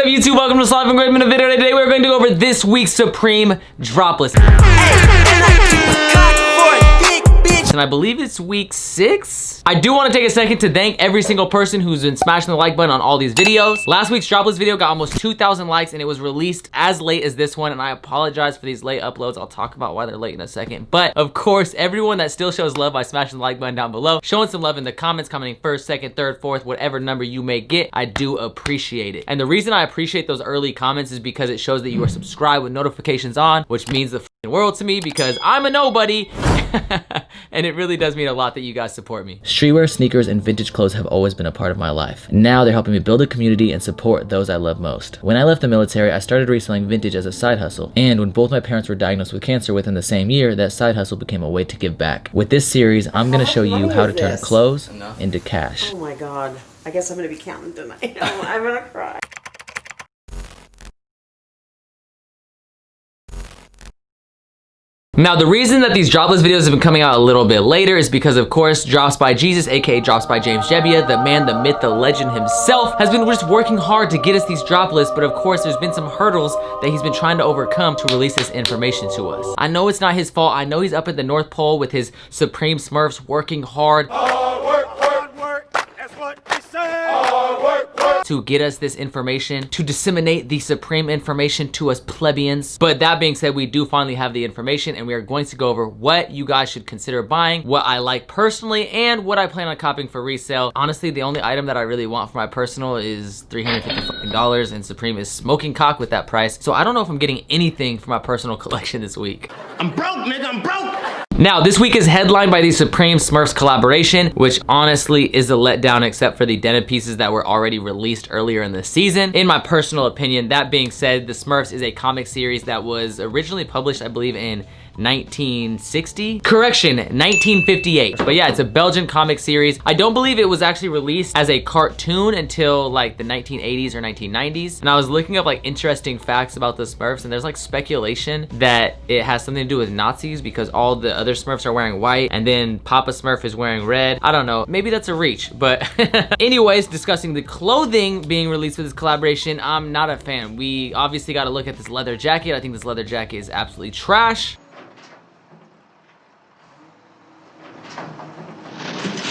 YouTube? Welcome to Slide Great Minute video. Today we're going to go over this week's Supreme Droplist. And I believe it's week 6. I do want to take a second to thank every single person who's been smashing the like button on all these videos. Last week's Droplist video got almost 2,000 likes and it was released as late as this one, and I apologize for these late uploads. I'll talk about why they're late in a second. But of course, everyone that still shows love by smashing the like button down below, showing some love in the comments, commenting first, second, third, fourth, whatever number you may get, I do appreciate it. And the reason I appreciate those early comments is because it shows that you are subscribed with notifications on, which means the world to me because I'm a nobody. And it really does mean a lot that you guys support me. Streetwear, sneakers, and vintage clothes have always been a part of my life. Now they're helping me build a community and support those I love most. When I left the military, I started reselling vintage as a side hustle. And when both my parents were diagnosed with cancer within the same year, that side hustle became a way to give back. With this series, I'm gonna show you how to turn clothes into cash. Oh my God. I guess I'm gonna be counting tonight. I'm gonna cry. Now, the reason that these Droplist videos have been coming out a little bit later is because, of course, Drops by Jesus, aka Drops by James Jebbia, the man, the myth, the legend himself, has been just working hard to get us these drop lists, but of course, there's been some hurdles that he's been trying to overcome to release this information to us. I know it's not his fault. I know he's up at the North Pole with his Supreme Smurfs working hard. Hard work, that's what we say. Hard work. To get us this information, to disseminate the Supreme information to us plebeians. But that being said, we do finally have the information and we are going to go over what you guys should consider buying, what I like personally, and what I plan on copying for resale. Honestly, the only item that I really want for my personal is $350 and Supreme is smoking cock with that price. So I don't know if I'm getting anything for my personal collection this week. I'm broke, nigga, I'm broke. Now, this week is headlined by the Supreme Smurfs collaboration, which honestly is a letdown except for the denim pieces that were already released earlier in the season. In my personal opinion, that being said, the Smurfs is a comic series that was originally published, I believe, in 1960? Correction, 1958. But yeah, it's a Belgian comic series. I don't believe it was actually released as a cartoon until like the 1980s or 1990s. And I was looking up like interesting facts about the Smurfs, and there's like speculation that it has something to do with Nazis because all the other Smurfs are wearing white and then Papa Smurf is wearing red. I don't know, maybe that's a reach, but anyways, discussing the clothing being released with this collaboration, I'm not a fan. We obviously got to look at this leather jacket. I think this leather jacket is absolutely trash.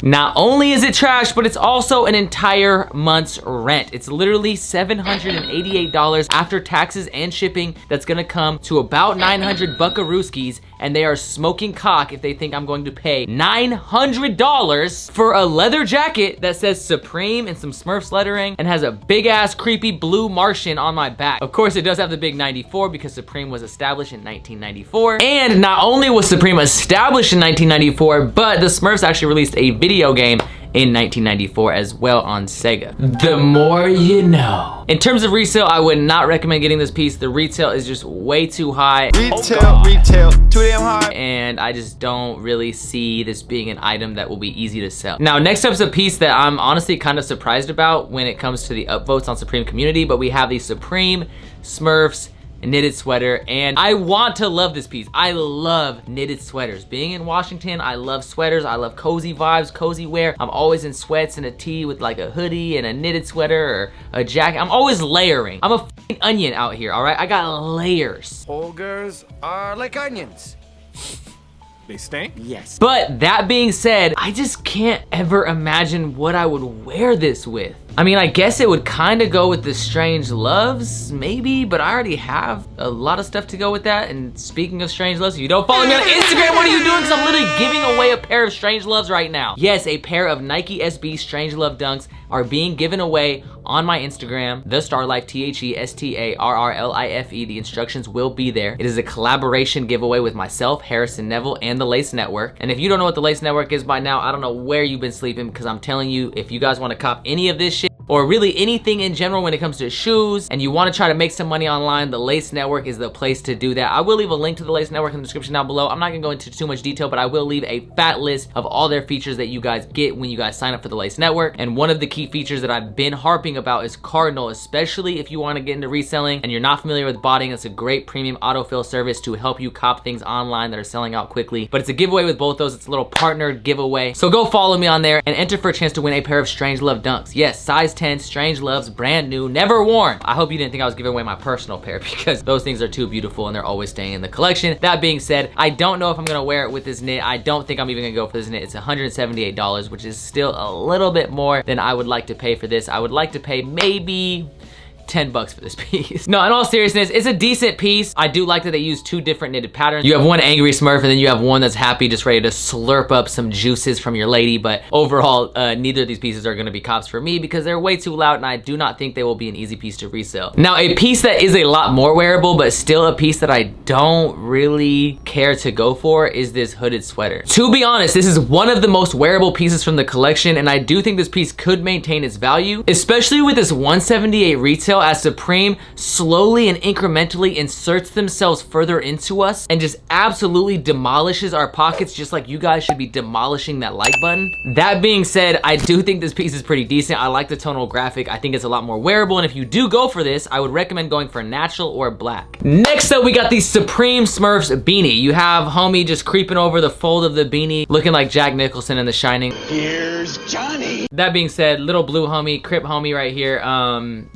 Not only is it trash, but it's also an entire month's rent. It's literally $788 after taxes and shipping. That's gonna come to about 900 buckarooskies, and they are smoking cock if they think I'm going to pay $900 for a leather jacket that says Supreme and some Smurfs lettering and has a big ass creepy blue Martian on my back. Of course, it does have the big 94 because Supreme was established in 1994. And not only was Supreme established in 1994, but the Smurfs actually released a video game in 1994 as well on Sega. The more you know. In terms of resale, I would not recommend getting this piece. The retail is just way too high. Retail, too damn high. And I just don't really see this being an item that will be easy to sell. Now, next up is a piece that I'm honestly kind of surprised about when it comes to the upvotes on Supreme community, but we have the Supreme Smurfs knitted sweater, and I want to love this piece. I love knitted sweaters. Being in Washington, I love sweaters. I love cozy vibes, cozy wear. I'm always in sweats and a tee with like a hoodie and a knitted sweater or a jacket. I'm always layering. I'm a f***ing onion out here, all right? I got layers. Ogres are like onions. They stink? Yes. But that being said, I just can't ever imagine what I would wear this with. I mean, I guess it would kind of go with the Strange Loves, maybe, but I already have a lot of stuff to go with that. And speaking of Strange Loves, if you don't follow me on Instagram, what are you doing? Because I'm literally giving away a pair of Strange Loves right now. Yes, a pair of Nike SB Strange Love Dunks are being given away on my Instagram, The Starlife, TheStarrlife. The instructions will be there. It is a collaboration giveaway with myself, Harrison Neville, and the Lace Network. And if you don't know what the Lace Network is by now, I don't know where you've been sleeping, because I'm telling you, if you guys want to cop any of this shit, or really anything in general when it comes to shoes, and you want to try to make some money online, the Lace Network is the place to do that. I will leave a link to the Lace Network in the description down below. I'm not gonna go into too much detail, but I will leave a fat list of all their features that you guys get when you guys sign up for the Lace Network. And one of the key features that I've been harping about is Cardinal, especially if you want to get into reselling and you're not familiar with botting. It's a great premium autofill service to help you cop things online that are selling out quickly. But it's a giveaway with both those. It's a little partnered giveaway. So go follow me on there and enter for a chance to win a pair of Strange Love Dunks. Yes, size 10 Strange Loves, brand new, never worn. I hope you didn't think I was giving away my personal pair because those things are too beautiful and they're always staying in the collection. That being said, I don't know if I'm gonna wear it with this knit. I don't think I'm even gonna go for this knit. It's $178, which is still a little bit more than I would like to pay for this. I would like to pay maybe 10 bucks for this piece. No, in all seriousness, it's a decent piece. I do like that they use two different knitted patterns. You have one angry Smurf and then you have one that's happy, just ready to slurp up some juices from your lady. But overall, neither of these pieces are gonna be cops for me because they're way too loud and I do not think they will be an easy piece to resell. Now, a piece that is a lot more wearable, but still a piece that I don't really care to go for is this hooded sweater. To be honest, this is one of the most wearable pieces from the collection and I do think this piece could maintain its value, especially with this $178 retail, as Supreme slowly and incrementally inserts themselves further into us and just absolutely demolishes our pockets, just like you guys should be demolishing that like button. That being said, I do think this piece is pretty decent. I like the tonal graphic. I think it's a lot more wearable, and if you do go for this, I would recommend going for natural or black. Next up, we got the Supreme Smurfs beanie. You have homie just creeping over the fold of the beanie, looking like Jack Nicholson in The Shining. Here's Johnny. That being said, little blue homie, Crip homie right here,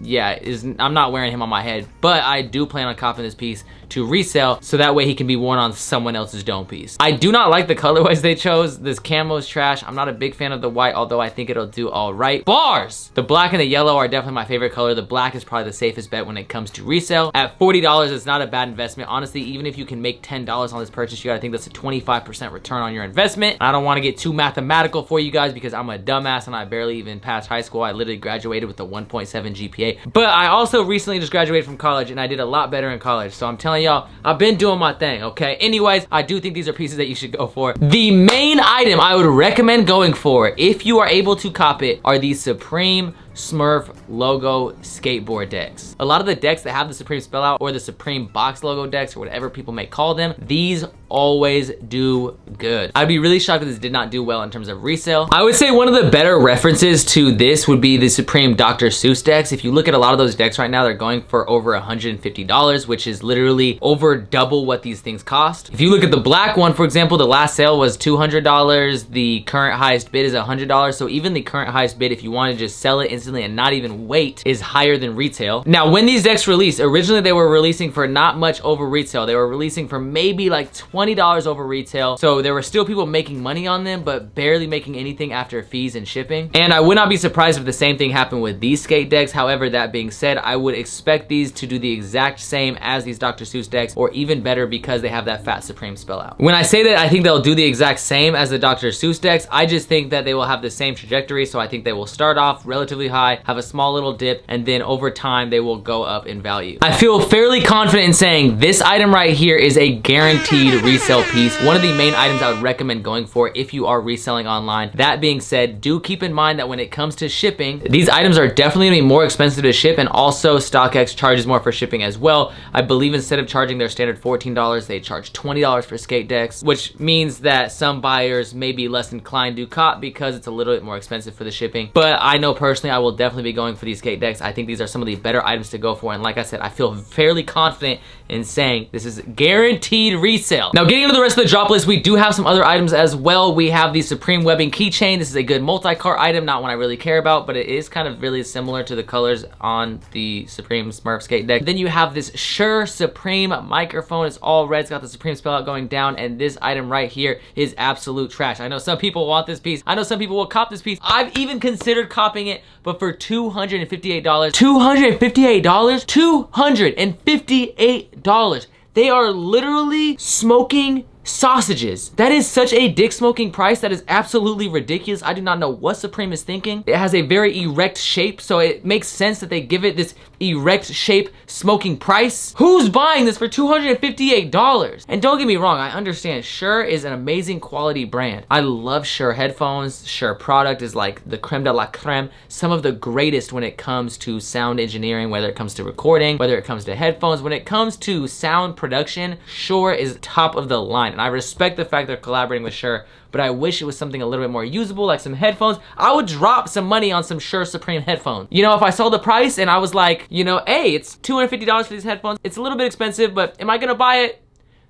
yeah, I'm not wearing him on my head, but I do plan on copping this piece to resell so that way he can be worn on someone else's dome piece. I do not like the colorways they chose. This camo is trash. I'm not a big fan of the white, although I think it'll do all right. Bars! The black and the yellow are definitely my favorite color. The black is probably the safest bet when it comes to resale. At $40, it's not a bad investment. Honestly, even if you can make $10 on this purchase, you gotta think that's a 25% return on your investment. I don't wanna get too mathematical for you guys because I'm a dumbass and I barely even passed high school. I literally graduated with a 1.7 GPA. But I also recently just graduated from college and I did a lot better in college. So I'm telling y'all, I've been doing my thing, okay? Anyways, I do think these are pieces that you should go for. The main item I would recommend going for, if you are able to cop it, are these Supreme Smurf logo skateboard decks. A lot of the decks that have the Supreme spell out or the Supreme box logo decks or whatever people may call them, these always do good. I'd be really shocked if this did not do well in terms of resale. I would say one of the better references to this would be the Supreme Dr. Seuss decks. If you look at a lot of those decks right now, they're going for over $150, which is literally over double what these things cost. If you look at the black one, for example, the last sale was $200. The current highest bid is $100. So even the current highest bid, if you want to just sell it instantly and not even wait, is higher than retail. Now, when these decks released, originally they were releasing for not much over retail. They were releasing for maybe like $20 over retail. So there were still people making money on them, but barely making anything after fees and shipping. And I would not be surprised if the same thing happened with these skate decks. However, that being said, I would expect these to do the exact same as these Dr. Seuss decks, or even better because they have that fat Supreme spell out. When I say that I think they'll do the exact same as the Dr. Seuss decks, I just think that they will have the same trajectory. So I think they will start off relatively high, have a small little dip, and then over time they will go up in value. I feel fairly confident in saying this item right here is a guaranteed resale piece. One of the main items I would recommend going for if you are reselling online. That being said, do keep in mind that when it comes to shipping, these items are definitely gonna be more expensive to ship, and also StockX charges more for shipping as well. I believe instead of charging their standard $14, they charge $20 for skate decks, which means that some buyers may be less inclined to cop because it's a little bit more expensive for the shipping. But I know personally I will definitely be going for these skate decks. I think these are some of the better items to go for, and like I said, I feel fairly confident in saying this is guaranteed resale. Now, getting into the rest of the drop list, we do have some other items as well. We have the Supreme webbing keychain. This is a good multi-car item, not one I really care about, but it is kind of really similar to the colors on the Supreme Smurf skate deck. Then you have this Shure Supreme microphone. It's all red. It's got the Supreme spell out going down, and this item right here is absolute trash. I know some people want this piece. I know some people will cop this piece. I've even considered copping it, but for $258, $258, they are literally smoking sausages. That is such a dick smoking price. That is absolutely ridiculous. I do not know what Supreme is thinking. It has a very erect shape, so it makes sense that they give it this erect shape smoking price. Who's buying this for $258? And don't get me wrong, I understand Shure is an amazing quality brand. I love Shure headphones. Shure product is like the creme de la creme, some of the greatest when it comes to sound engineering, whether it comes to recording, whether it comes to headphones, when it comes to sound production, Shure is top of the line. And I respect the fact they're collaborating with Shure, but I wish it was something a little bit more usable, like some headphones. I would drop some money on some Shure Supreme headphones. You know, if I saw the price and I was like, you know, hey, it's $250 for these headphones. It's a little bit expensive, but am I gonna buy it?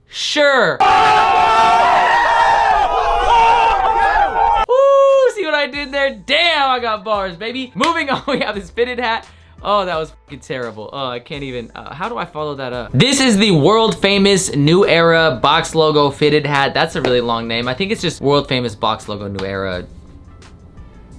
Sure. Woo, see what I did there? Damn, I got bars, baby. Moving on, we have this fitted hat. Oh, that was fucking terrible. Oh, I can't even, how do I follow that up? This is the world famous New Era box logo fitted hat. That's a really long name. I think it's just world famous box logo New Era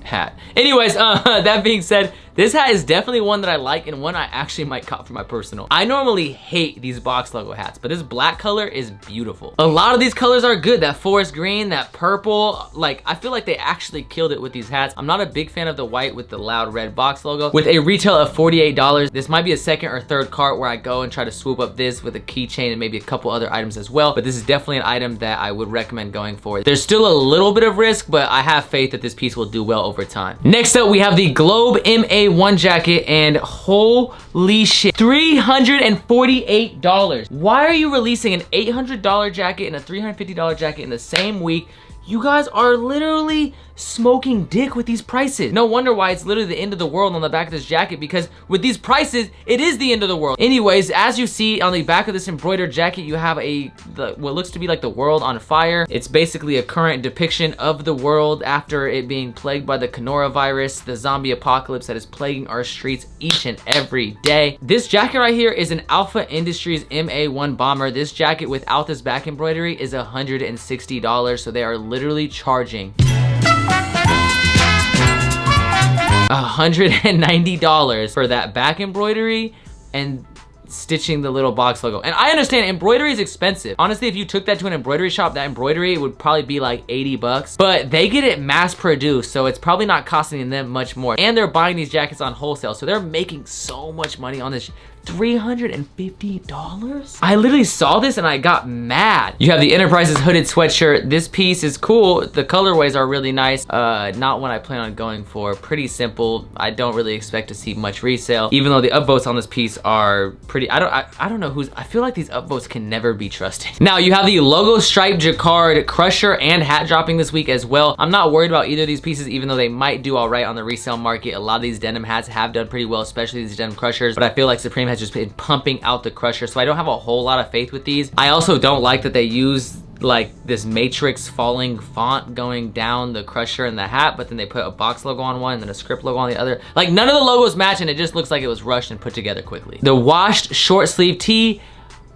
hat. Anyways, that being said, this hat is definitely one that I like and one I actually might cop for my personal. I normally hate these box logo hats, but this black color is beautiful. A lot of these colors are good. That forest green, that purple, like I feel like they actually killed it with these hats. I'm not a big fan of the white with the loud red box logo. With a retail of $48, this might be a second or third cart where I go and try to swoop up this with a keychain and maybe a couple other items as well, but this is definitely an item that I would recommend going for. There's still a little bit of risk, but I have faith that this piece will do well over time. Next up, we have the Globe MA1 jacket, and holy shit, $348. Why are you releasing an $800 jacket and a $350 jacket in the same week? You guys are literally smoking dick with these prices. No wonder why it's literally the end of the world on the back of this jacket, because with these prices, it is the end of the world. Anyways, as you see on the back of this embroidered jacket, you have what looks to be like the world on fire. It's basically a current depiction of the world after it being plagued by the coronavirus, the zombie apocalypse that is plaguing our streets each and every day. This jacket right here is an Alpha Industries MA1 bomber. This jacket without this back embroidery is $160, so they are literally charging $190 for that back embroidery and stitching the little box logo. And I understand embroidery is expensive. Honestly, if you took that to an embroidery shop, that embroidery would probably be like 80 bucks, but they get it mass produced, so it's probably not costing them much more. And they're buying these jackets on wholesale, so they're making so much money on this. $350? I literally saw this and I got mad. You have the Enterprises hooded sweatshirt. This piece is cool. The colorways are really nice. Not one I plan on going for. Pretty simple. I don't really expect to see much resale, even though the upvotes on this piece are pretty, I don't know who's, I feel like these upvotes can never be trusted. Now you have the logo striped jacquard crusher and hat dropping this week as well. I'm not worried about either of these pieces, even though they might do all right on the resale market. A lot of these denim hats have done pretty well, especially these denim crushers, but I feel like Supreme has just been pumping out the crusher, so I don't have a whole lot of faith with these. I also don't like that they use like this matrix falling font going down the crusher and the hat, but then they put a box logo on one and then a script logo on the other. Like none of the logos match and it just looks like it was rushed and put together quickly. The washed short sleeve tee,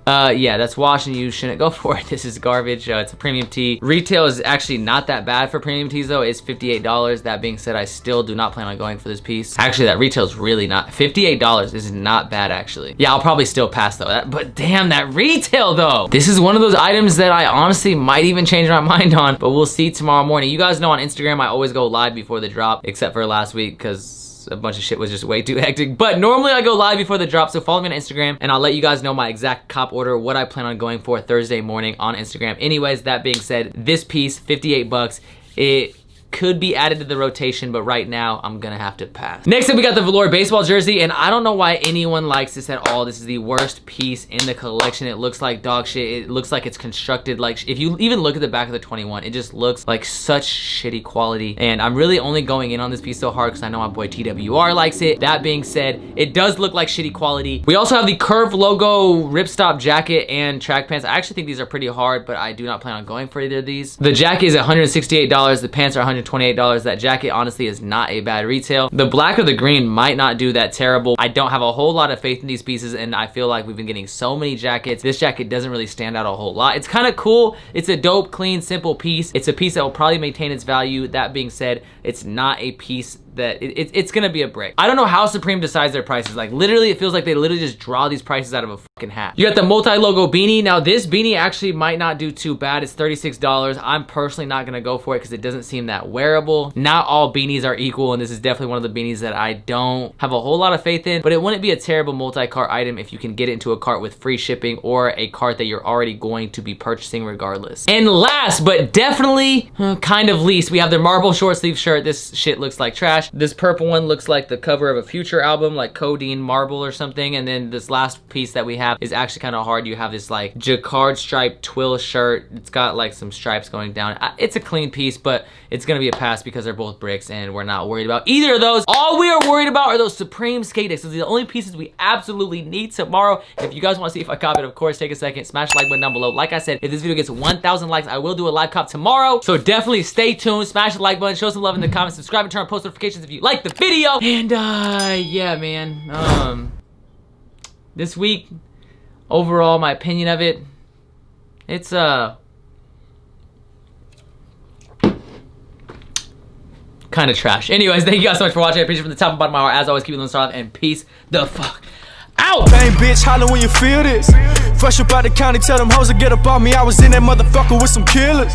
yeah, that's washed and you shouldn't go for it. This is garbage. It's a premium tee. Retail is actually not that bad for premium tees though. It's $58. That being said, I still do not plan on going for this piece. Actually, that retail is really not, $58 is not bad actually. Yeah, I'll probably still pass though. But damn, that retail though. This is one of those items that I honestly might even change my mind on, but we'll see tomorrow morning. You guys know on Instagram, I always go live before the drop, except for last week because a bunch of shit was just way too hectic. But normally I go live before the drop, so follow me on Instagram and I'll let you guys know my exact cop order, what I plan on going for Thursday morning on Instagram. Anyways, that being said, this piece, 58 bucks. It could be added to the rotation, but right now I'm gonna have to pass. Next up, we got the velour baseball jersey, and I don't know why anyone likes this at all. This is the worst piece in the collection. It looks like dog shit. It looks like it's constructed like, if you even look at the back of the 21, it just looks like such shitty quality. And I'm really only going in on this piece so hard because I know my boy TWR likes it. That being said, it does look like shitty quality. We also have the curved logo ripstop jacket and track pants. I actually think these are pretty hard, but I do not plan on going for either of these. The jacket is $168. The pants are $128. That jacket honestly is not a bad retail. The black or the green might not do that terrible. I don't have a whole lot of faith in these pieces, and I feel like we've been getting so many jackets. This jacket doesn't really stand out a whole lot. It's kind of cool. It's a dope, clean, simple piece. It's a piece that will probably maintain its value. That being said, it's not a piece that it's gonna be a brick. I don't know how Supreme decides their prices. Like literally, it feels like they literally just draw these prices out of a fucking hat. You got the multi-logo beanie. Now this beanie actually might not do too bad. It's $36. I'm personally not gonna go for it because it doesn't seem that wearable. Not all beanies are equal, and this is definitely one of the beanies that I don't have a whole lot of faith in, but it wouldn't be a terrible multi-cart item if you can get it into a cart with free shipping or a cart that you're already going to be purchasing regardless. And last, but definitely kind of least, we have the marble short sleeve shirt. This shit looks like trash. This purple one looks like the cover of a Future album, like Codeine Marble or something. And then this last piece that we have is actually kind of hard. You have this like jacquard striped twill shirt. It's got like some stripes going down. It's a clean piece, but it's gonna be a pass because they're both bricks and we're not worried about either of those. All we are worried about are those Supreme skate decks. Those are the only pieces we absolutely need tomorrow. And if you guys want to see if I cop it, of course, take a second, smash the like button down below. Like I said, if this video gets 1,000 likes, I will do a live cop tomorrow. So definitely stay tuned, smash the like button, show some love in the comments, subscribe and turn on post notifications if you like the video. And yeah, man, this week, overall, my opinion of it, it's kind of trash. Anyways, thank you guys so much for watching. I appreciate it from the top and bottom of my heart. As always, keep it on the start and peace the fuck out. Bang, bitch, holler when you feel this. Fresh up out the county, tell them hoes to get up on me. I was in that motherfucker with some killers.